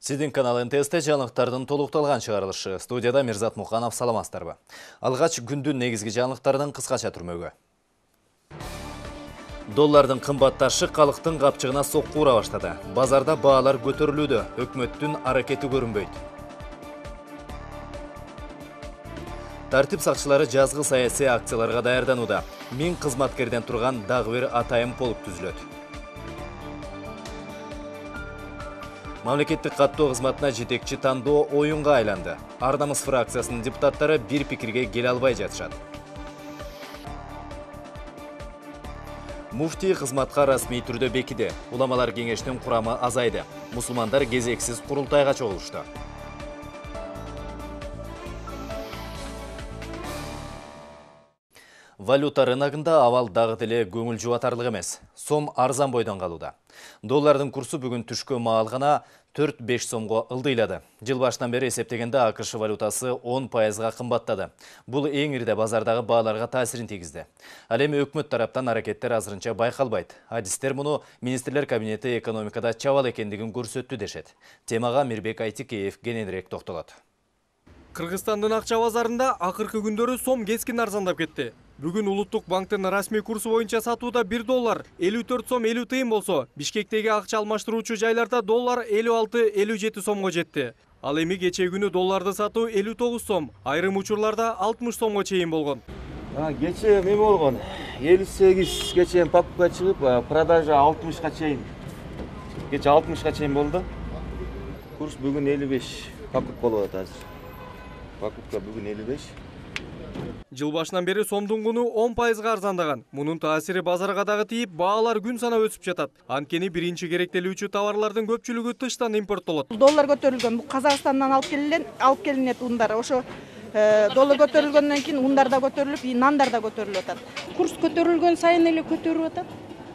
Сиздин канал НТС-те жаңылыктардын толукталган чыгарылышы. Студияда Мирзат Муханов, саламатсыздарбы. Алгач күндүн негизги жаңылыктарынын кыскача түрмөгү. Доллардын кымбатташы калктын капчыгына сокку ура баштады. Базарда баалар көтөрүлүүдө, өкмөттүн аракети көрүнбөйт. Тартип сакчылары жазгы саясий акцияларга даярданууда. 1000 кызматкерден турган дагы бир атайын полк түзүлөт. Мамлекеттик каттоо кызматына жетекчи тандоо оюнга айланды. Ар намыс фракциясынын депутаттары бир пикирге келе албай жатышат. Муфтий кызматка расмий түрдө бекиди. Уламалар кеңештин курамы азайды. Мусулмандар кезексиз курултайга чогулушту. Валюта рыногунда абал дагы деле көңүл жубатарлык эмес. Сом арзан бойдон калууда. Доллардын курсу бүгүн түшкө маал гана 4-5 сомго ылдыйлады. Жыл башынан бери эсептегенде АКШ валютасы 10%га кымбаттады. Бул эң ирде базардагы бааларга таасирин тийгизди. Ал эми өкмөт тараптан аракеттер азырынча байкалбайт. Адистер муну министрлер кабинети экономикада чабал экендигин көрсөттү дешет. Темага Мирбек Айтикеев кененирээк токтолот. Кыргызстандын акча базарында акыркы күндөрү сом кескин арзандап кетти. Бүгүн Улуттук банктын расмий курсу боюнча сатууда 1 доллар 54 сом 50 тыйын болсо, Бишкектеги акча алмаштыруучу жайларда доллар 56-57 сомго жетти. Ал эми кечээ күнү долларды сатуу 59 сом, айрым учурларда 60 сомго чейин болгон. Кечээ эме болгон 58 кечээ покупка чыгып, продажа 60га чейин. Кечээ 60га чейин болду. Курс бүгүн 55 покупка болуп атат азыр. Покупка бүгүн 55. Жыл башынан бери сомдун куну 10%га арзандаган. Мунун таасири базарга дагы тийип, баалар күн санап өсүп жатат. Анткени биринчи керектелүүчү товарлардын көпчүлүгү тыштан импорттолот. Доллар көтөрүлгөн, Казакстандан алып келинет ундар. Ошо доллар көтөрүлгөндөн кийин ундар да көтөрүлүп, нандар да көтөрүлүп атат. Курс көтөрүлгөн сайын эле көтөрүп атат.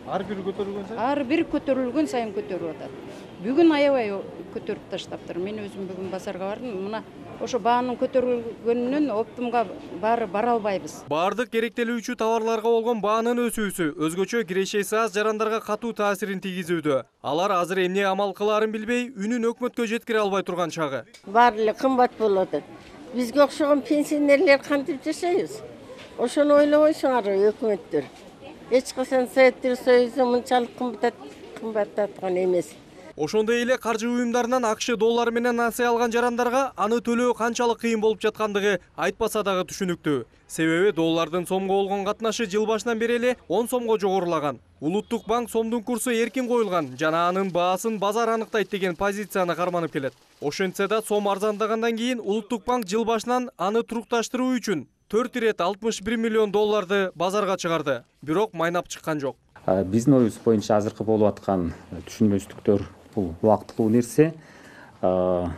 Ар бири көтөрүлгөн сайын? Ар бири көтөрүлгөн сайын көтөрүп атат. Бүгүн аябай көтөрүп таштаптыр. Мен өзүм бүгүн базарга бардым. Мына ошо баанын көтөрүлгөнүнөн оптумга бара албайбыз. Бардык керектелүүчү товарларга болгон баанын өсүүсү өзгөчө кирешеси аз жарандарга катуу таасирин тийгизүүдө. Алар азыр эмне амал кылаарын билбей, үнүн өкмөткө жеткире албай турган чагы. Баары эле кымбат болуп атат. Бизге окшогон пенсионерлер кантип жашайбыз? Ошону ойлобойсуңар өкмөттөр. Эч качан Советтер Союзу мынчалык кымбаттаткан эмес. Ошондой эле каржы уюмдарынан акш доллары менен насыя алган жарандарга аны төлөө канчалык кыйын болуп жаткандыгы айтпаса дагы түшүнүктүү. Себеби доллардын сомго болгон катнашы жыл башынан бери эле 10 сомго жогорулаган. Улуттук банк сомдун курсу эркин коюлган жана анын баасын базар аныктайт деген позицияны карманып келет. Ошентсе да сом арзандагандан кийин Улуттук банк жыл башынан аны турукташтыруу үчүн 4 ирет 61 миллион долларды базарга чыгарды. Бирок майнап чыккан жок. Биздин оюбуз боюнча азыркы болуп аткан түшүнбөстүктөр бул убактылуу нерсе. 1-2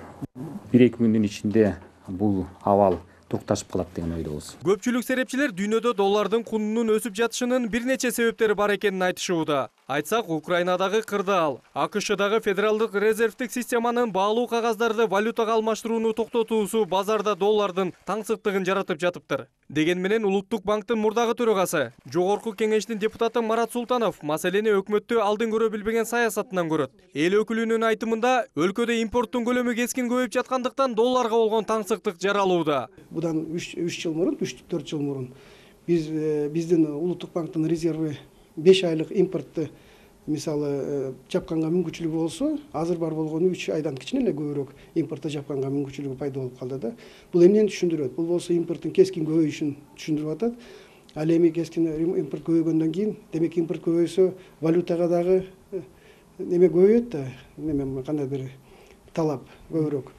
күндүн ичинде бул абал турукташып калат деген ойдобуз. Көпчүлүк серепчилер дүйнөдө доллардын кунунун өсүп жатышынын бир нече себептери бар экенин айтышууда. Айтсак, Украинадагы кырдаал, АКШдагы федералдык резервдик системанын баалуу кагаздарды валютага алмаштырууну токтотуусу базарда доллардын таңсыктыгын жаратып жатыптыр. Деген менен Улуттук банктын мурдагы төрагасы, Жогорку кеңештин депутаты Марат Султанов маселени өкмөттү алдын көрө билбеген саясатынан көрөт. Эл өкүлүнүн айтымында, өлкөдө импорттун көлөмү кескин көбөйүп жаткандыктан долларга болгон таңсыктык жаралууда. Будан 3 жыл мурун, 3-4 жыл мурун биздин Улуттук банктын резерви 5 айлык импортты мисалы жапканга мүмкүнчүлүгү болсо, азыр бар болгону 3 айдан кичине эле көбүрөөк импортто жапканга мүмкүнчүлүгү пайда болуп калды да. Бул эмнени түшүндүрөт? Бул болсо импорттун кескин көбөйүшүн түшүндүрүп атат. Ал эми кескин импорт көбөйгөндөн кийин, демек импорт көбөйсө, валютага дагы неме көбөйөт да, неме кандай бир талап көбүрөөк.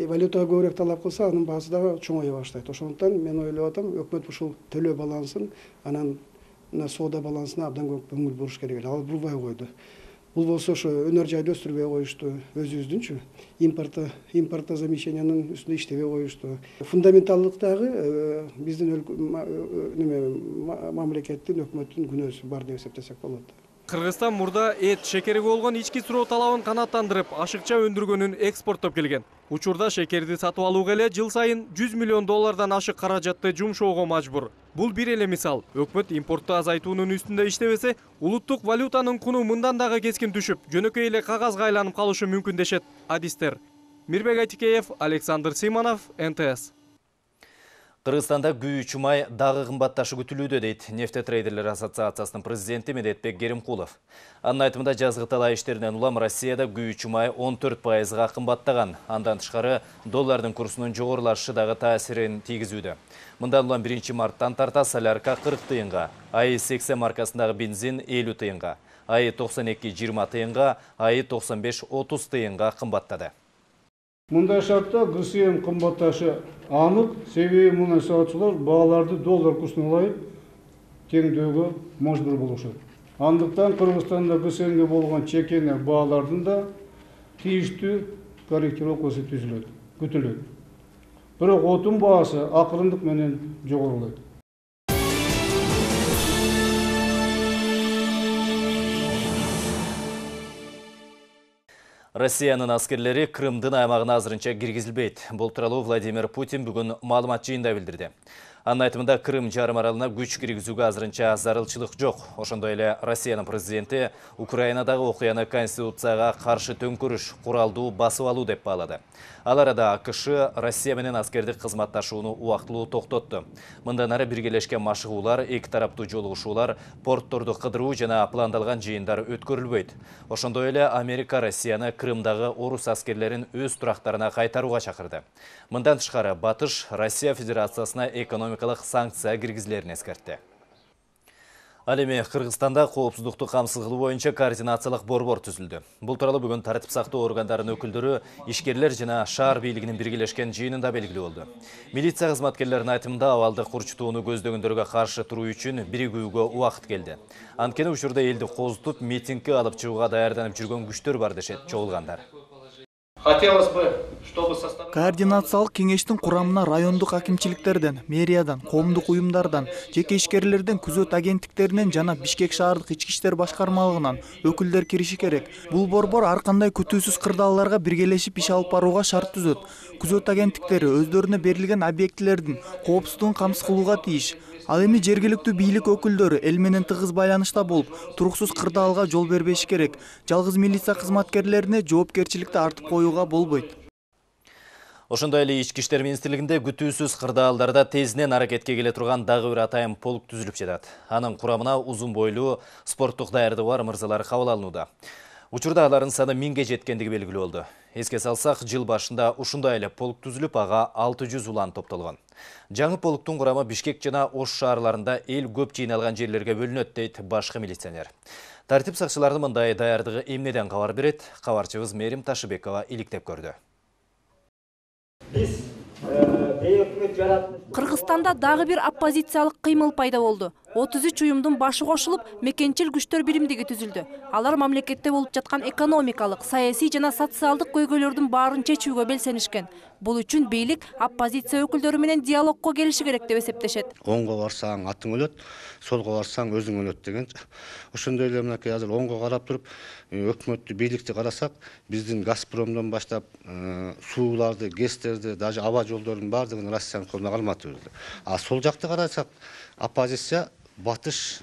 Валютага көбүрөөк талап кылса, анын баасы дагы чоңое баштайт. Ошондуктан мен ойлоп атам, өкмөт ушул төлөө балансын, анан соода балансына абдан көп көңүл буруш керек эле. Ал бурбай койду. Бул болсо ошо өнөр жайды өстүрбөй коюшту, өзүбүздүнчү импортозамещениянын үстүндө иштебей коюшту. Фундаменталдыктагы биздин мамлекеттин өкмөттүн күнөөсү бар деп эсептесек болот. Кыргызстан мурда эт, шекери болгон ички суроо талабын канааттандырып, ашыкча өндүргөнүн экспорттоп келген. Учурда шекерди сатып алууга эле жыл сайын 100 миллион доллардан ашык каражатты жумшоого мажбур. Бул бир эле мисал. Өкмөт импортту азайтуунун үстүндө иштебесе, улуттук валютанын куну мындан дагы кескин түшүп, жөнөкөй эле кагазга айланып калышы мүмкүн дешет адистер. Мирбек Айтикеев, Александр Симонов, НТС. Кыргызстанда күйүүчү май дагы кымбатташы күтүлүүдө дейт Нефтетрейдерлер ассоциациясынын президенти Медетбек Керимкулов. Анын айтымында жазгы талаа иштеринен улам Россияда күйүүчү май 14%га кымбаттаган. Андан тышкары доллардын курсунун жогорулашы дагы таасирин тийгизүүдө. Мындан улам 1 марттан тарта солярка 40 тыйынга, АИ 80 маркасындагы бензин 50 тыйынга, АИ 92 20 тыйынга, АИ 95 30 тыйынга кымбаттады. Мындай шартта ГСМ кымбатташы анық, себеби мына сатушылар бааларды доллар курсуна ылайык теңдөөгө мажбур болушат. Андыктан Кыргызстанда ГСМге болгон чекене баалардын да тийиштүү корректировкасы күтүлөт. Бирок отун баасы акырындык менен жогорулайт. Россиянын аскерлери Крымдын аймагына азырынча киргизилбейт. Бул тууралуу Владимир Путин бүгүн маалымат жыйында билдирди. Анын айтымында Крым жарым аралына күч киргизүүгө азырынча зарылчылык жок. Ошондой эле Россиянын президенти Украинадагы окуяны конституцияга каршы төңкүрүш, куралдуу басып алуу деп баалады. Ал арада АКШ Россия менен аскердик кызматташууну убактылуу токтотту. Мындан ары биргелешкен машыгуулар, эки тараптуу жолугушуулар, портторду кыдыруу жана пландалган жыйындар өткөрүлбөйт. Ошондой эле Америка Россияны Крымдагы орус аскерлерин өз турактарына кайтарууга чакырды. Мындан тышкары Батыш Россия Федерациясына экономикалык санкция киргизилерин эскертти. Ал эми Кыргызстанда коопсуздукту камсыз кылуу боюнча координациялык борбор түзүлдү. Бул тууралуу бүгүн тартип сактоо органдарынын өкүлдөрү, ишкерлер жана шаар бийлигинин биргелешкен жыйынында белгилүү болду. Милиция кызматкерлеринин айтымында абалды курчутууну көздөгөндөргө каршы туруу үчүн биригүүгө убакыт келди. Анткени учурда элди козутуп, митингге алып чыгууга даярданып жүргөн күчтөр бар дешет чогулгандар. Хотелось бы, чтобы координациялык кеңештин курамына райондук акимчиликтерден, мэриядан, коомдук уюмдардан, жеке ишкерлерден, күзөт агенттиктеринен жана Бишкек шаардык ички иштер башкармалыгынан өкүлдөр кириши керек. Бул борбор ар кандай күтүүсүз кырдаалдарга биргелешип иш алып барууга шарт түзөт. Күзөт агенттиктери өздөрүнө берилген объектилердин коопсуздугун камсыз кылууга тийиш. Ал эми жергиликтүү бийлик өкүлдөрү эл менен тыгыз байланышта болуп, туруксуз кырдаалга жол бербеши керек. Жалгыз милиция кызматкерлерине жоопкерчиликти артып коюуга болбойт. Ошондой эле Ички иштер министрлигинде күтүүсүз кырдаалдарда тезинен аракетке келе турган дагы бир атайын полк түзүлүп жатат. Анын курамына узун бойлуу, спорттук даярдыгы бар мырзалар кабыл алынууда. Учурда алардын саны 1000ге жеткендиги белгилүү болду. Эске салсак, жыл башында ушундай эле полк түзүлүп, ага 600 улан топтолгон. Жаңы полктун курамы Бишкек жана Ош шаарларында эл көп жыйналган жерлерге бөлүнөт дейт башкы милиционер. Тартип сакчыларынын мындай даярдыгы эмнеден кабар берет? Кабарчыбыз Мерим Ташыбекова иликтеп көрдү. Кыргызстанда дагы бир оппозициялык кыймыл пайда болду. 33 уюмдун башы кошулуп, мекенчил күчтөр биримдиги түзүлдү. Алар мамлекетте болуп жаткан экономикалык, саясий жана социалдык көйгөйлөрдүн баарын чечүүгө белсенишкен. Бул үчүн бийлик оппозиция өкүлдөрү менен диалогко келиши керек деп эсептешет. Оңго барсаң атың өлөт, солго барсаң өзүң өлөт деген. Ошондой эле мынакей азыр оңго карап туруп, өкмөттү, бийликти карасак, биздин Газпромдон баштап сууларды, гэстерди, даже аба жолдордун баардыгын Россиянын колуна калматыбыз. А сол жакты карасак, оппозиция Батыш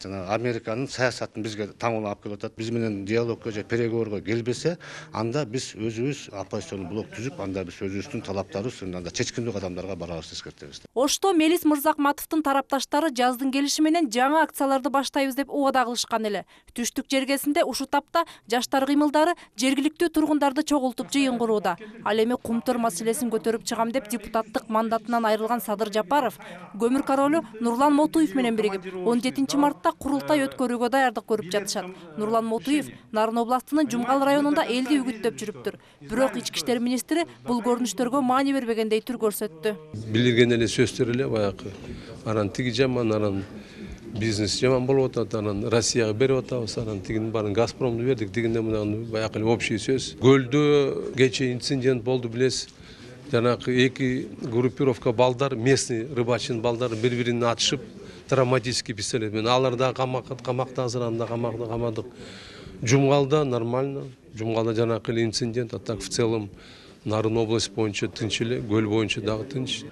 жана Американын саясатын бизге таңылып алып келип атат. Биз менен диалогко же переговорго келбесе, анда биз өзүбүз оппозиционный блок түзүп, анда биз өзүбүздүн талаптарыбыз, анда чечкиндүү кадамдарга барабыз эскертебиз. Ошто Мелис Мырзакматовдун тарапташтары жаздын келиши менен жаңы акцияларды баштайбыз деп убада кылышкан эле. Түштүк жергесинде ушул тапта жаштар кыймылдары жергиликтүү тургундарды чогултуп жыйын курууда. Ал эми кумтөр маселесин көтөрүп чыгам деп депутаттык мандатынан айрылган Садыр Жапаров көмүр королу Нурлан Мотуев менен биригип 17 мартта курултай өткөрүүгө даярдык көрүп жатышат. Нурлан Мотуев Нарын областынын Жумгал районунда элди үгүттөп жүрүптүр. Бирок ички иштер министри бул көрүнүштөргө маани бербегендей түр көрсөттү. Билирген эле сөздөр эле баягы. Анан тиги жаман, анан бизнес жаман болуп атат, анан Россияга берип атабыз, анан тигин баарын Газпромду бердик, тигинден мындан баягы эле общий сөз. Көлдө кечээ инцидент болду, билесиз. Жанагы эки группировка балдар, местный рыбачынын балдары бири-бирине атышып, травматический пистолет менен алар да камакта азыр, анда камакта камадык. Жумгалда нормально. Жумгалда жанагы эле инцидент, а так в целом Нарын область боюнча тынч эле, көл боюнча дагы тынч.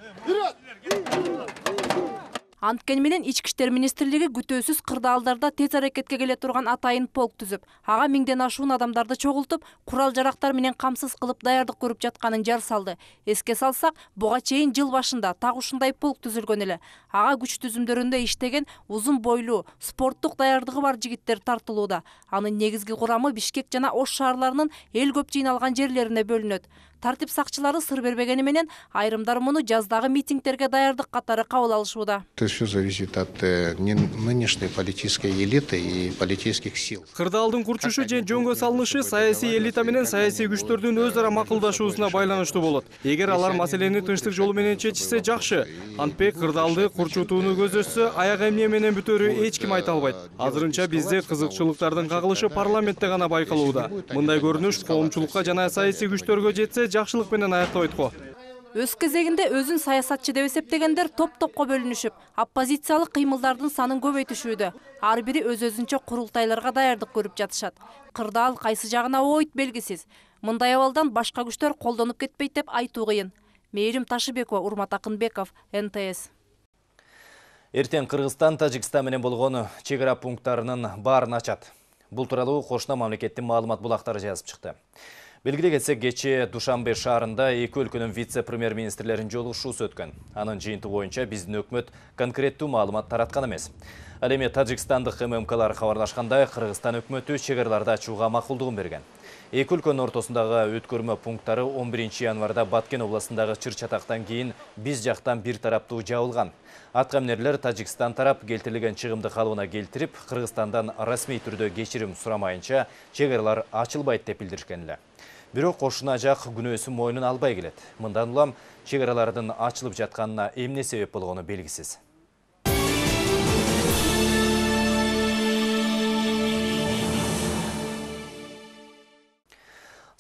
Анткени менен Ички иштер министрлиги күтөөсүз кырдаалдарда тез аракетке келе турган атайын полк түзүп, ага 1000ден ашуун адамдарды чогултуп, курал жарактар менен камсыз кылып даярдык көрүп жатканын жар салды. Эске салсак, буга чейин жыл башында так ушундай полк түзүлгөн эле. Ага күч түзүмдөрүндө иштеген узун бойлуу, спорттук даярдыгы бар жигиттер тартылууда. Анын негизги курамы Бишкек жана Ош шаарларынын эл көп жыйналган жерлерине бөлүнөт. Тартип сакчылары сыр бербегени менен айрымдар муну жаздагы митингтерге даярдык катары кабыл алышууда. Это все зависит от нынешней политической элиты и политических сил. Кырдаалдын курчушу же жөнгө салынышы саясий элита менен саясий күчтөрдүн өз ара макулдашуусуна байланыштуу болот. Эгер алар маселени тынчтык жолу менен чечишсе жакшы. Антпек кырдаалды курчутууну көздөшсө аяк эмне менен бүтөөрү эч ким айта албайт. Азырынча бизде кызыкчылыктардын кагылышы парламентте гана байкалууда. Мындай көрүнүш коомчулукка жана саясий күчтөргө жетсе жакшылык менен аяктабайт го. Өз кезегинде өзүн саясатчы деп эсептегендер топ-топко бөлүнүшүп, оппозициялык кыймылдардын санын көбөйтүшүүдө. Ар бири өз-өзүнчө курултайларга даярдык көрүп жатышат. Кырдаал кайсы жагына ойт белгисиз. Мындай абалдан башка күчтөр колдонуп кетпейт деп айтуу кыйын. Мээрим Ташыбекова, Урмат Акынбеков, НТС. Эртең Кыргызстан, Тажикстан менен болгон чек ара пункттарынын баарын ачат. Бул тууралуу кошуна мамлекеттин маалымат булактары жазып чыкты. Белгилей кетсек, кечээ Душанбе шаарында эки өлкөнүн вице-премьер-министрлеринин жолугушуусу өткөн. Анын жыйынты боюнча биздин өкмөт конкреттүү маалымат тараткан эмес. Ал эми Тажикстандык ММКлар кабарлашкандай, Кыргызстан өкмөтү чек араларды ачууга макулдугун берген. Эки өлкөнүн ортосундагы өткөрмө пункттары 11 январда Баткен областындагы чыр-чатактан кийин биз жактан бир тараптуу жабылган. Аткамнерлер Тажикстан тарап келтирилген чыгымды калыбына келтирип, Кыргызстандан расмий түрдө кечирим сурамайынча чек аралар ачылбайт деп билдиришкен эле. Бирок кошуна жак күнөөсүн мойнун албай келет. Мындан улам чек аралардын ачылып жатканына эмне себеп болгону белгисиз.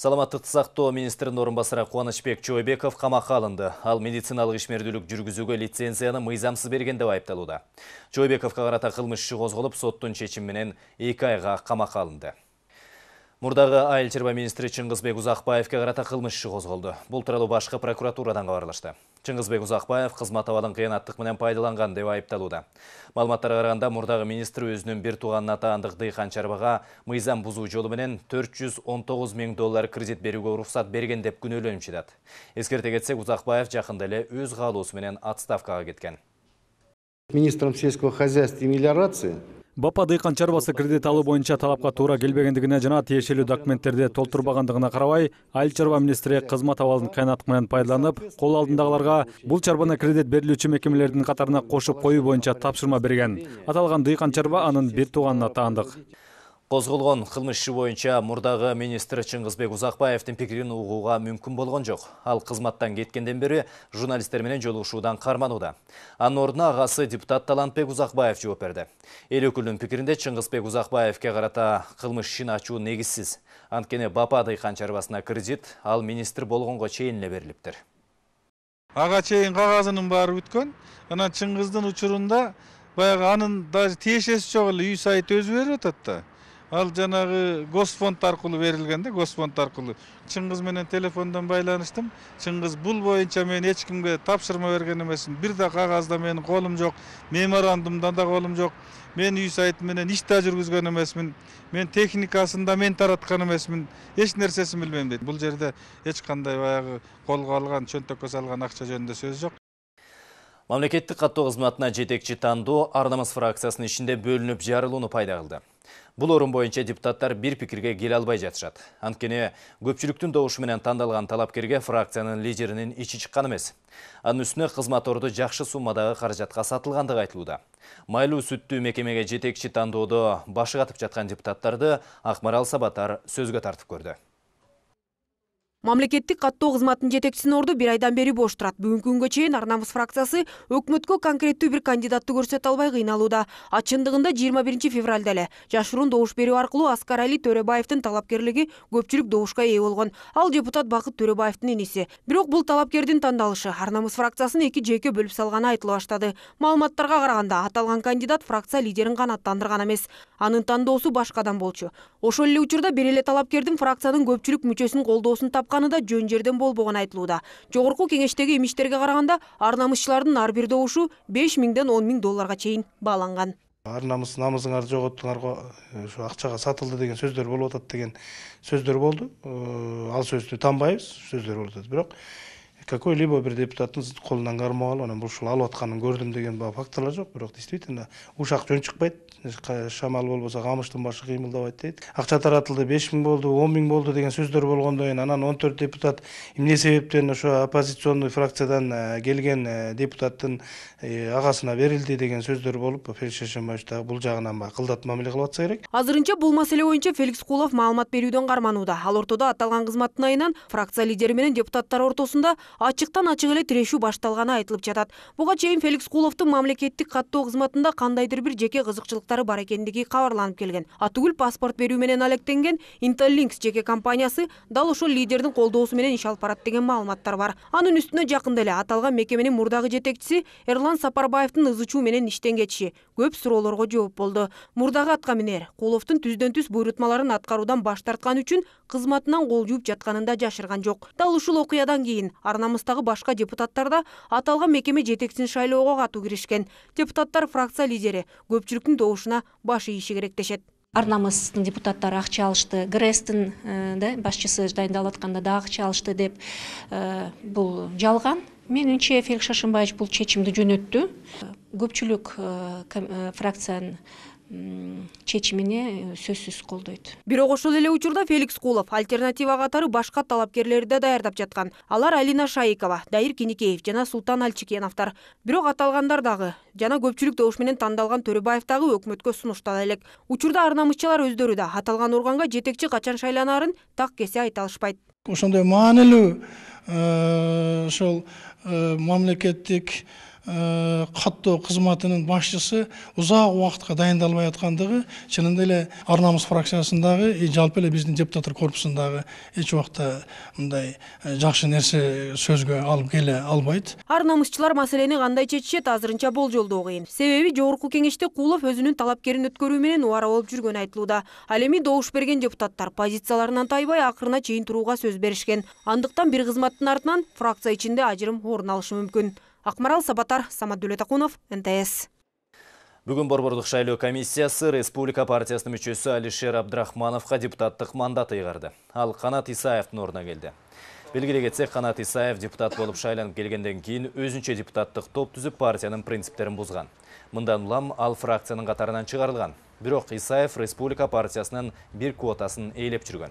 Саламаттыкты сактоо министринин орун басары Кубанычбек Чойбеков камакка алынды. Ал медициналык ишмердүүлүк жүргүзүүгө лицензияны мыйзамсыз берген деп айыпталууда. Чойбековго карата кылмыш иши козголуп, соттун чечими менен 2 айга камакка алынды. Мурдагы айыл чарба министри Чыңгызбек Узакбаевке карата кылмыш иши козголду. Бул тууралуу башкы прокуратурадан кабарлашты. Чыңгызбек Узакбаев кызмат абалын кыянаттык менен пайдаланган деп айыпталууда. Маалыматтарга караганда, мурдагы министр өзүнүн бир тууганына таандык дыйкан чарбага мыйзам бузуу жолу менен $419 000 кредит берүүгө уруксат берген деп күнөөлөнүп жатат. Эскерте кетсек, Узакбаев жакында эле өз каалоосу менен отставкага кеткен. Министром сельского хозяйства и мелиорации Бапа дыйкан чарбасы кредит алуу боюнча талапка туура келбегендигине жана тиешелүү документтерди толтурбагандыгына карабай, айыл чарба министри кызмат абалын кыянаттык менен пайдаланып, кол алдындагыларга бул чарбаны кредит берилүүчү мекемелердин катарына кошуп коюу боюнча тапшырма берген. Аталган дыйкан чарба анын бир тууганына таандык. Козголгон кылмыш иши боюнча мурдагы министр Чыңгызбек Узакбаевдин пикирин угууга мүмкүн болгон жок. Ал кызматтан кеткенден бери журналисттер менен жолугушуудан карманууда. Анын ордуна агасы депутат Талантбек Узакбаев жооп берди. Эл өкүлүнүн пикиринде Чыңгызбек Узакбаевке карата кылмыш ишин ачуу негизсиз. Анткени Бапа дыйкан чарбасына кредит ал министр болгонго чейин эле берилиптир. Ага чейин кагазынын баары бүткөн. Анан Чыңгыздын учурунда баягы анын даже тиешеси жок эле үй сайт өзү берип атат да. Ал жанагы Госпонд аркылуу берилген да, Госпонд аркылуу. Чыңгыз менен телефондон байланыштым. Чыңгыз бул боюнча мен эч кимге тапшырма берген эмесмин. Бир да кагазда менин колум жок, меморандумда да колум жок. Мен үй сайт менен иш да жүргүзгөн эмесмин. Мен техникасын да мен тараткан эмесмин. Эч нерсесин билбейм дейт. Бул жерде эч кандай баягы колго алган, чөнтөккө салган акча жөнүндө сөз жок. Мамлекеттик каттоо кызматына жетекчи тандоо Ар намыс фракциясынын ичинде бөлүнүп жарылууну пайда кылды. Бул орун боюнча депутаттар бир пикирге келе албай жатышат. Анткени көпчүлүктүн добушу менен тандалган талапкерге фракциянын лидеринин ичи чыккан эмес. Анын үстүнө кызмат орду жакшы суммадагы каражатка сатылгандыгы айтылууда. Майлуу сүттүү мекемеге жетекчи тандоодо башы катып жаткан депутаттарды Акмарал Сабатар сөзгө тартып көрдү. Мамлекеттик каттоо кызматынын жетекчисинин орду бир айдан бери бош турат. Бүгүнкү күнгө чейин Ар намыс фракциясы өкмөткө конкреттүү бир кандидатты көрсөтө албай кыйналууда. Чындыгында 21 февралда эле жашыруун добуш берүү аркылуу Аскар Али Төрөбаевдин талапкерлиги көпчүлүк добушка ээ болгон. Ал депутат Бакыт Төрөбаевдин иниси. Бирок бул талапкердин тандалышы Ар намыс фракциясын эки жеке бөлүп салганы айтыла баштады. Маалыматтарга караганда, аталган кандидат фракция лидерин канааттандырган эмес. Анын тандоосу башкадан болчу. Ошол эле учурда бир эле талапкердин фракциянын көпчүлүк мүчөсүнүн колдоосун тапкан тапканы да жөн жерден болбогон айтылууда. Жогорку кеңештеги имиштерге караганда ар намысчылардын ар бир добушу 5 миңден 10 миң долларга чейин бааланган. Ар намысыңарды жоготтуңарга ошо акчага сатылды деген сөздөр болуп атат деген сөздөр болду. Ал сөздү танбайбыз, сөздөр болуп атат. Бирок какой-либо бир депутаттын колунан кармап алып, анан ушул алып атканын көрдүм деген факторлор жок. Бирок действительно ушак жөн чыкпайт. Шамал болбосо камыштын башы кыймылдабайт дейт. Акча таратылды, 5 миң болду, 10 миң болду деген сөздөр болгондон кийин анан 14 депутат эмне себептен ошо оппозиционный фракциядан келген депутаттын агасына берилди деген сөздөр болуп, Феликс Шашимбаевич дагы бул жагынан кылдат мамиле кылып атса керек. Азырынча бул маселе боюнча Феликс Кулов маалымат берүүдөн карманууда. Ал ортодо аталган кызматтын айынан фракция лидери менен депутаттар ортосунда ачыктан ачык эле тирешүү башталганы айтылып жатат. Буга чейин Феликс Куловдун мамлекеттик каттоо кызматында кандайдыр бир жеке кызыкчылыктары бар экендиги кабарланып келген. Атүгүл паспорт берүү менен алектенген Interlinks жеке компаниясы дал ошол лидердин колдоосу менен иш алып барат деген маалыматтар бар. Анын үстүнө жакында эле аталган мекеменин мурдагы жетекчиси Эрлан Сапарбаевдин ызычуу менен иштен кетиши көп суроолорго жооп болду. Мурдагы атка минер Куловдун түздөн-түз буйрутмаларын аткаруудан баш тарткан үчүн кызматынан кол жууп жатканын да жашырган жок. Дал ушул окуядан кийин ар намыстагы башка депутаттар да аталган мекеме жетекчисин шайлоого катуу киришкен. Депутаттар фракция лидери көпчүлүктүн добушуна баш ийиши керек дешет. Ар намыстын депутаттары акча алышты, ГРЭСтин башчысы дайындалып атканда да акча алышты деп бул жалган. Менимче Феликс Шашимбаевич бул чечимди жөнөттү. Көпчүлүк фракциянын чечимине сөзсүз колдойт. Бирок ошол эле учурда Феликс Кулов альтернатива катары башка талапкерлерди да даярдап жаткан. Алар Алина Шайикова, Дайыр Киникеев жана Султан Алчикеновдор. Бирок аталгандар дагы жана көпчүлүк добуш менен тандалган Төрөбаев дагы өкмөткө сунуштала элек. Учурда ар намысчылар өздөрү да аталган органга жетекчи качан шайланаарын так кесе айта алышпайт. Ошондой маанилүү ошол мамлекеттик каттоо кызматынын башчысы узак убакытка дайындалбай аткандыгы чынында эле ар намыс фракциясындагы жалпы эле биздин депутаттар корпусундагы эч убакта мындай жакшы нерсе сөзгө алып келе албайт. Ар намысчылар маселени кандай чечишет азырынча болжолдоо кыйын. Себеби жогорку кеңеште Кулов өзүнүн талапкерин өткөрүү менен убара болуп жүргөнү айтылууда. Ал эми добуш берген депутаттар позицияларынан тайбай акырына чейин турууга сөз беришкен. Андыктан бир кызматтын артынан фракция ичинде ажырым орун алышы мүмкүн. Акмарал Сабатар, Самат Дөлөтакунов, НТС. Бүгін Борбордук шайлоо комиссиясы Республика партиясынын мүчөсү Алишер Абдрахмановга депутаттык мандат ыйгарды. Ал Канат Исаевдин ордуна келди. Белгилей кетсек, Канат Исаев депутат болуп шайланып келгенден кийин өзүнчө депутаттык топ түзүп партиянын принциптерин бузган. Мындан улам ал фракциянын катарынан чыгарылган. Бирок Исаев Республика партиясынын бир квотасын ээлеп жүргөн.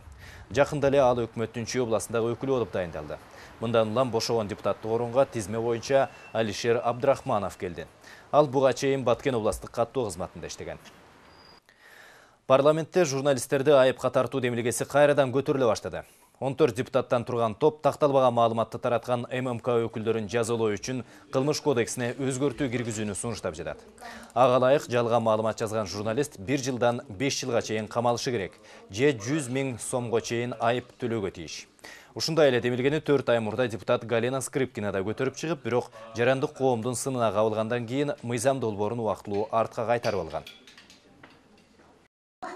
Жакында эле ал өкмөттүн Чүй областындагы өкүлү болуп дайындалды. Мындан улам бошогон депутаттык орунга тизме боюнча Алишер Абдрахманов келди. Ал буга чейин Баткен областтык каттоо кызматында иштеген. Парламентте журналисттерди айыпка тартуу демилгеси кайрадан көтөрүлө баштады. 14 депутаттан турган топ такталбаган маалыматты тараткан ММК өкүлдөрүн жазалоо үчүн кылмыш кодексине өзгөртүү киргизүүнү сунуштап жатат. Ага ылайык жалган маалымат жазган журналист 1 жылдан 5 жылга чейин камалышы керек, же 100 000 сомго чейин айып төлөөгө тийиш. Ушундай эле демилгени 4 ай мурда депутат Галина Скрипкина да көтөрүп чыгып, бирок жарандык коомдун сынына кабылгандан кийин мыйзам долбоорун убактылуу артка кайтарып алган.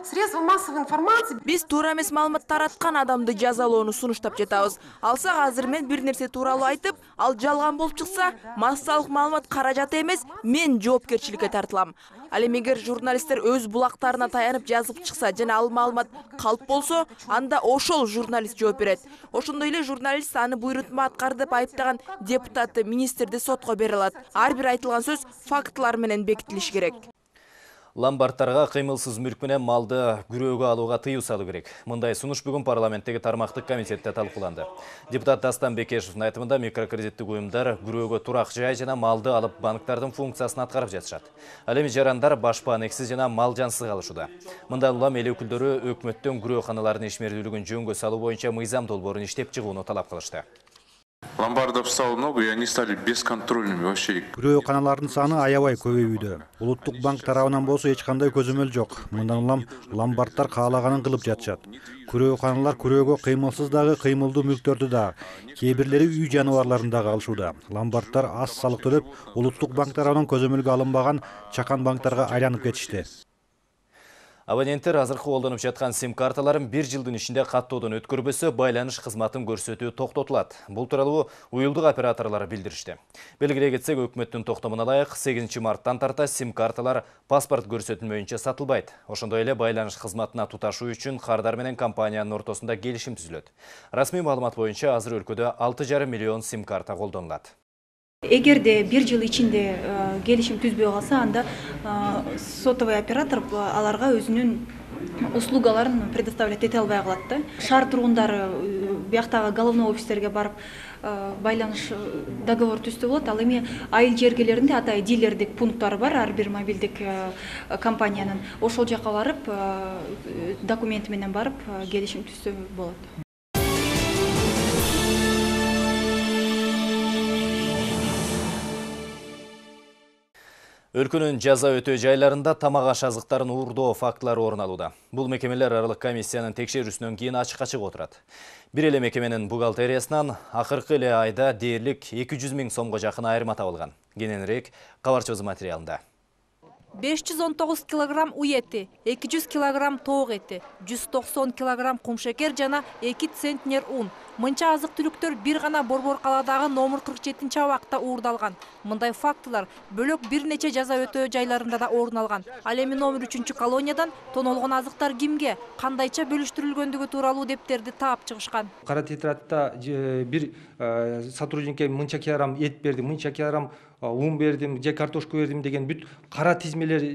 Средства массовой информации. Биз туура эмес маалымат тараткан адамды жазалоону сунуштап жатабыз. Алсак азыр мен бир нерсе тууралуу айтып, ал жалган болуп чыкса, массалык маалымат каражаты эмес, мен жоопкерчиликке тартылам. Ал эми эгер журналисттер өз булактарына таянып жазып чыкса жана ал маалымат калп болсо, анда ошол журналист жооп берет. Ошондой эле журналист аны буйрутма аткарды деп айыптаган депутатты, министрди сотко бере алат. Ар бир айтылган сөз фактылар менен бекитилиш керек. Ломбардтарга кыймылсыз мүлк менен малды күрөөгө алууга тыюу салуу керек. Мындай сунуш бүгүн парламенттеги тармактык комитетте талкууланды. Депутат Дастан Бекешевдин айтымында микрокредиттик уюмдар күрөөгө турак жай жана малды алып банктардын функциясын аткарып жатышат. Ал эми жарандар башпаанексиз жана мал жансыз калышууда. Мындан улам эл өкүлдөрү өкмөттөн күрөөханалардын ишмердүүлүгүн жөнгө салуу боюнча мыйзам долбоорун иштеп чыгууну талап кылышты. Ломбардов стало много, и они стали бесконтрольными вообще. Күрөөханалардын саны аябай көбөйүүдө. Улуттук банк тарабынан болсо эч кандай көзөмөл жок. Мындан улам ломбардтар каалаганын кылып жатышат. Күрөөханалар күрөөгө кыймылсыз дагы, кыймылдуу мүлктөрдү дагы, кээ бирлери үй жаныбарларын дагы алышууда. Ломбардтар аз салык төлөп, улуттук банк тарабынан көзөмөлгө алынбаган чакан банктарга айланып кетишти. Абоненттер азыркы колдонуп жаткан сим карталарын 1 жылдын ичинде каттоодон өткөрбөсө байланыш кызматын көрсөтүү токтотулат. Бул тууралуу уюлдук операторлор билдиришти. Белгилей кетсек, өкмөттүн токтомуна ылайык 8 марттан тарта сим карталар паспорт көрсөтүлмөйүнчө сатылбайт. Ошондой эле байланыш кызматына туташуу үчүн кардар менен компаниянын ортосунда келишим түзүлөт. Расмий маалымат боюнча азыр өлкөдө 6,5 миллион сим карта колдонулат. Эгерде 1 жыл ичинде келишим түзбөй калса, анда сотовый оператор аларга өзүнүн услугаларын предоставлять эте албай калат да. Шаар тургундары бияктагы головной офистерге барып байланыш договор түздү болот. Ал эми айыл жергелеринде атай дилердик пункттары бар, ар бир мобилдик компаниянын. Ошол жака барып документ менен барып келишим түздү болот. Өлкөнүн жаза өтөө жайларында тамак аш азыктарын уурдоо фактылары орун алууда. Бул мекемелер аралык комиссиянын текшерүүсүнөн кийин ачык отурат. Бир эле мекеменин бухгалтериясынан акыркы эле айда дээрлик 200 000 сомго жакын айырма табылган. Кененирээк кабарчыбыз материалында. 519 килограмм уй эти, 200 килограмм тоок эти, 190 килограмм кумшекер жана 2 центнер ун. Мынча азык-түлүктөр бир гана Борбор калаадагы номер 47 абакта уурдалган. Мындай фактылар бөлөк бир нече жаза өтөө жайларында да орун алган. Ал эми номер 3 колониядан тонолгон азыктар кимге, кандайча бөлүштүрүлгөндүгү тууралуу дептерди таап чыгышкан. Кара тетрадта бир сотрудникке мынча килограмм эт бердим, мынча килограмм ун бердим, же картошка бердим деген бүт кара тизмелер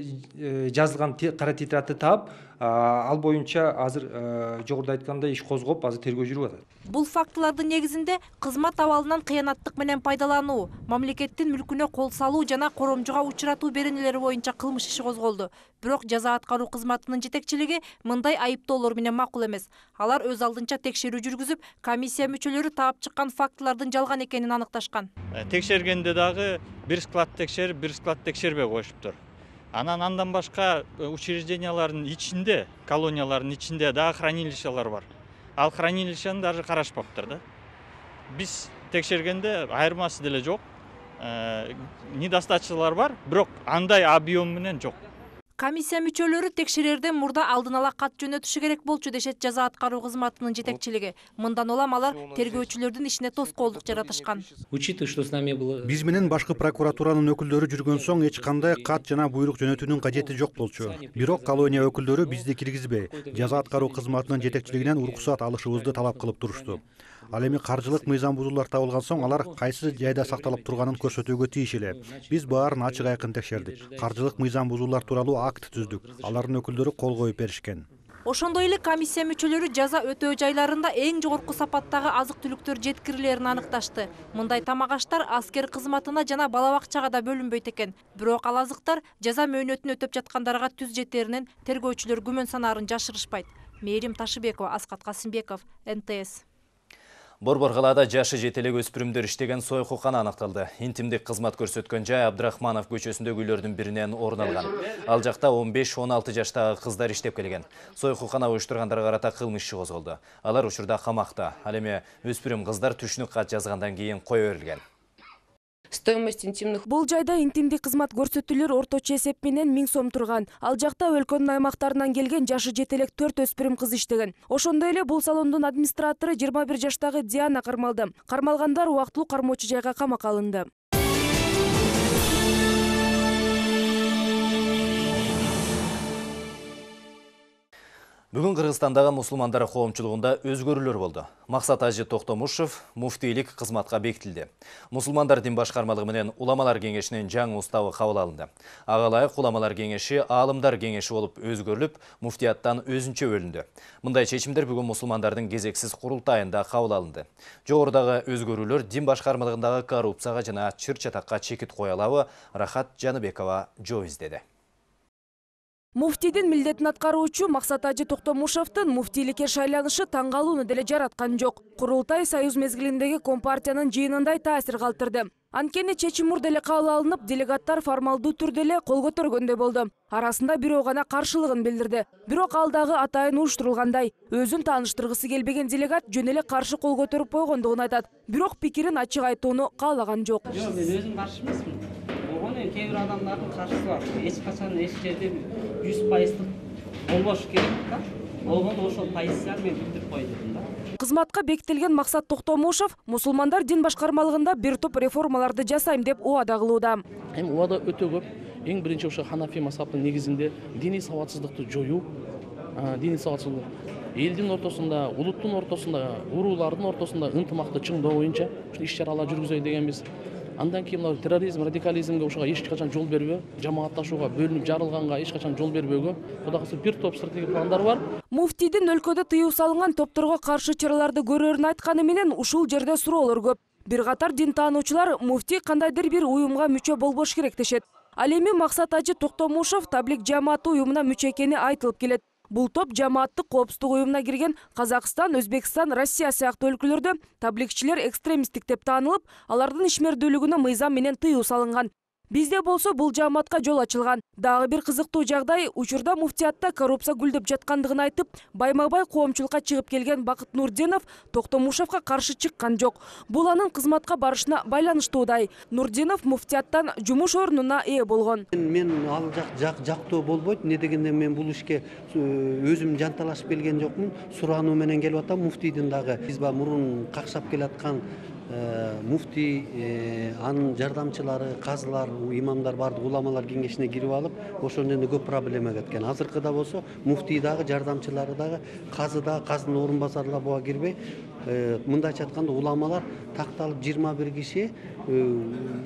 жазылган кара тетрадты таап, ал боюнча азыр жогоруда айткандай иш козгоп, азыр тергөө жүрүп атат. Бул фактылардын негизинде кызмат абалынан кыянаттык менен пайдалануу, мамлекеттин мүлкүнө кол салуу жана коромжуга учуратуу беренелери боюнча кылмыш иши козголду. Бирок жаза аткаруу кызматынын жетекчилиги мындай айыптоолор менен макул эмес. Алар өз алдынча текшерүү жүргүзүп, комиссия мүчөлөрү таап чыккан фактылардын жалган экенин аныкташкан. Текшергенде дагы бир склад текшерип, бир склад текшербей коюшуптур. Андан башка учреждениялардын ичинде, колониялардын ичинде дагы хранилищалар бар. Ал хранилищаны даже карашпаптыр да. Биз текшергенде айырмасы деле жок. Недостатчылар бар, бирок андай объем менен жок. Комиссия мүчөлөрү текшерерден мурда алдын ала кат жөнөтүшү керек болчу дешет жаза аткаруу кызматынын жетекчилиги. Мындан улам алар тергөөчүлөрдүн ишине тоскоолдук жаратышкан. Биз менен башкы прокуратуранын өкүлдөрү жүргөн соң эч кандай кат жана буйрук жөнөтүүнүн кажети жок болчу. Бирок колония өкүлдөрү бизди киргизбей, жаза аткаруу кызматынын жетекчилигинен уруксат алышыбызды талап кылып турушту. Ал эми каржылык мыйзам бузуулар табылган соң алар кайсы жайда сакталып турганын көрсөтүүгө тийиш эле. Биз баарын ачык айкын текшердик. Каржылык мыйзам бузуулар тууралуу акт түздүк. Алардын өкүлдөрү кол коюп беришкен. Ошондой эле комиссия мүчөлөрү жаза өтөө жайларында эң жогорку сапаттагы азык-түлүктөр жеткирилерин аныкташты. Мындай тамак аштар аскер кызматына жана бала бакчага да бөлүнбөйт экен. Бирок ал азыктар жаза мөөнөтүн өтөп жаткандарга түз жетеринен тергөөчүлөр күмөн санаарын жашырышпайт. Мээрим Ташыбекова, Аскат Касымбеков, НТС. Борбор калаада жашы жетелек өспүрүмдөр иштеген сойкукана аныкталды. Интимдик кызмат көрсөткөн жай Абдрахманов көчөсүндөгү үйлөрдүн биринен орун алган. Ал жакта 15-16 жаштагы кыздар иштеп келген. Сойкукана уюштургандарга карата кылмыш иши козголду. Алар учурда камакта. Ал эми өспүрүм кыздар түшүнүк кат жазгандан кийин кое берилген. Бул жайда интимдик кызмат көрсөтүүлөр орточо эсеп менен 1000 сом турган. Ал жакта өлкөнүн аймактарынан келген жашы жетелек 4 өспүрүм кыз иштеген. Ошондой эле бул салондун администратору 21 жаштагы Диана кармалды. Кармалгандар убактылуу кармоочу жайга камакка алынды. Бүгүн Кыргызстандагы мусулмандар коомчулугунда өзгөрүүлөр болду. Максат Ажы Токтомушев муфтийлик кызматка бекитилди. Мусулмандар дин башкармалыгы менен уламалар кеңешинин жаңы уставы кабыл алынды. Ага ылайык уламалар кеңеши аалымдар кеңеши болуп өзгөрүлүп, муфтияттан өзүнчө бөлүндү. Мындай чечимдер бүгүн мусулмандардын кезексиз курултайында кабыл алынды. Жогорудагы өзгөрүүлөр дин башкармалыгындагы коррупцияга жана чыр-чатакка чекит кое алабы? Рахат Жаныбекова жол издеди. Муфтийдин милдетин аткаруучу Максат Ажы Токтомушевдин муфтийликке шайланышы таң калууну деле жараткан жок. Курултай союз мезгилиндеги Компартиянын жыйынындай таасир калтырды. Анткени чечим мурда эле кабыл алынып, делегаттар формалдуу түрдө эле кол көтөргөндөй болду. Арасында бирөө гана каршылыгын билдирди. Бирок ал дагы атайын уюштурулгандай. Өзүн тааныштыргысы келбеген делегат жөн эле каршы кол көтөрүп койгондугун айтат. Бирок пикирин ачык айтууну каалаган жок. Жок, мен өзүм каршы эмесмин. Кээ бир адамдардын каршысы бар. Эч качан эч жерде 100% болбош керек да. Болгондо ошол позицияны мен билдирип коюп жатам да. Кызматка бекитилген Максат Токтомушев мусулмандар дин башкармалыгында бир топ реформаларды жасайм деп убада кылууда. Эми убада өтө көп. Эң биринчи ошо Ханафи мазхабынын негизинде диний сабатсыздыкты жоюу, диний сабатсыздык элдин ортосунда, улуттун ортосунда, уруулардын ортосунда ынтымакты чыңдоо боюнча иш-чаралар жүргүзөй дегенбиз. Андан кийин мына терроризм, радикализмге ошого эч качан жол бербөө, жамаатташууга бөлүнүп жарылганга эч качан жол бербөөгө, Кудай кааласа бир топ стратегик пландар бар. Муфтийдин өлкөдө тыюу салынган топторго каршы чараларды көрөрүн айтканы менен ушул жерде суроолор көп. Бир катар дин таануучулар муфтий кандайдыр бир уюмга мүчө болбош керек дешет. Ал эми Максат Ажы Токтомушев Таблик жамааты уюмуна мүчө экени айтылып келет. Бул топ жамааттык коопсуздук уюмуна кирген Казакстан, Өзбекстан, Россия сыяктуу өлкөлөрдө табликчилер экстремисттик деп таанылып, алардын ишмердүүлүгүнө мыйзам менен тыюу салынган. Бизде болсо бул жааматка жол ачылган. Дагы бир кызыктуу жагдай, учурда муфтиятта коррупция гүлдөп жаткандыгын айтып, байма-бай коомчулукка чыгып келген Бакыт Нурдинов Токтомушевка каршы чыккан жок. Бул анын кызматка барышына байланыштуудай. Нурдинов муфтияттан жумуш орнуна ээ болгон. Мен ал жактоо болбойт. Не дегенде мен бул ишке өзүм жанталашып келген жокмун. Сураануу менен келип атам муфтийдин дагы. Биз мурун какшап келаткан муфтий, анын жардамчылары, казылар, имамдар бардык уламалар кеңешине кирип алып, ошонун жерде көп проблема кеткен. Азыркыда болсо муфтий дагы, жардамчылары дагы, казы дагы, казынын орун басарлары буга кирбей, мындайча айтканда уламалар такталып 21 киши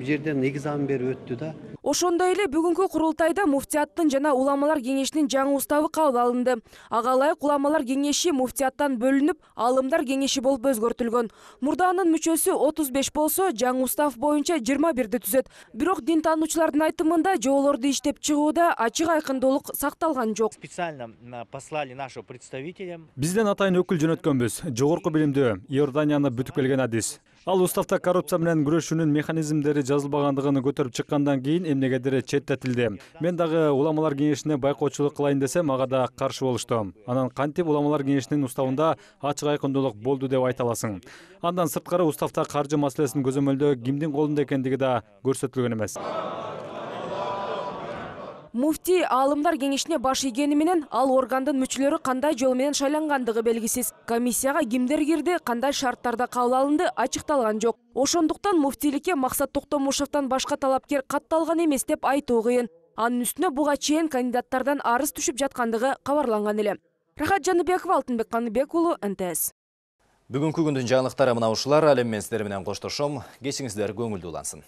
жерден экзамен берип өттү да. Ошондой эле бүгүнкү курултайда муфтияттын жана уламалар кеңешинин жаңы уставы кабыл алынды. Ага ылайык уламалар кеңеши муфтияттан бөлүнүп, алымдар кеңеши болуп өзгөртүлгөн. Мурда анын мүчөсү 35 болсо, жаңы устав боюнча 21 түзөт. Бирок дин таануучулардын айтымында жоолорду иштеп чыгууда ачык айкындуулук сакталган жок. Специально послали нашего представителя. Бизден атайын өкүл жөнөткөнбүз. Жогорку билимдүү Иорданияны бүтүп келген адис. Ал уставта коррупция менен күрөшүүнүн механизмдери жазылбагандыгын көтөрүп чыккандан кийин эмнегедир четтетилди. Мен дагы уламалар кеңешине байкоочулук кылайын десем, ага да каршы болушту. Анан кантип уламалар кеңешинин уставында ачык айкындуулук болду деп айта аласың. Андан сырткары уставта каржы маселесин көзөмөлдөө кимдин колунда экендиги да көрсөтүлгөн эмес. Муфтий алымдар кеңешине баш ийгени менен ал органдын мүчөлөрү кандай жол менен шайлангандыгы белгисиз. Комиссияга кимдер кирди, кандай шарттарда кабыл алынды ачыкталган жок. Ошондуктан муфтийликке Максат Токтомушевтан башка талапкер катталган эмес деп айтуу кыйын. Анын үстүнө буга чейин кандидаттардан арыз түшүп жаткандыгы кабарланган эле. Рахат Жаныбекова, Алтынбек Каныбек уулу, НТС. Бүгүнкү күндүн жаңылыктары мына ушулар. Ал эми мен сиздер менен коштошом. Кечиңиздер көңүлдүү улансын.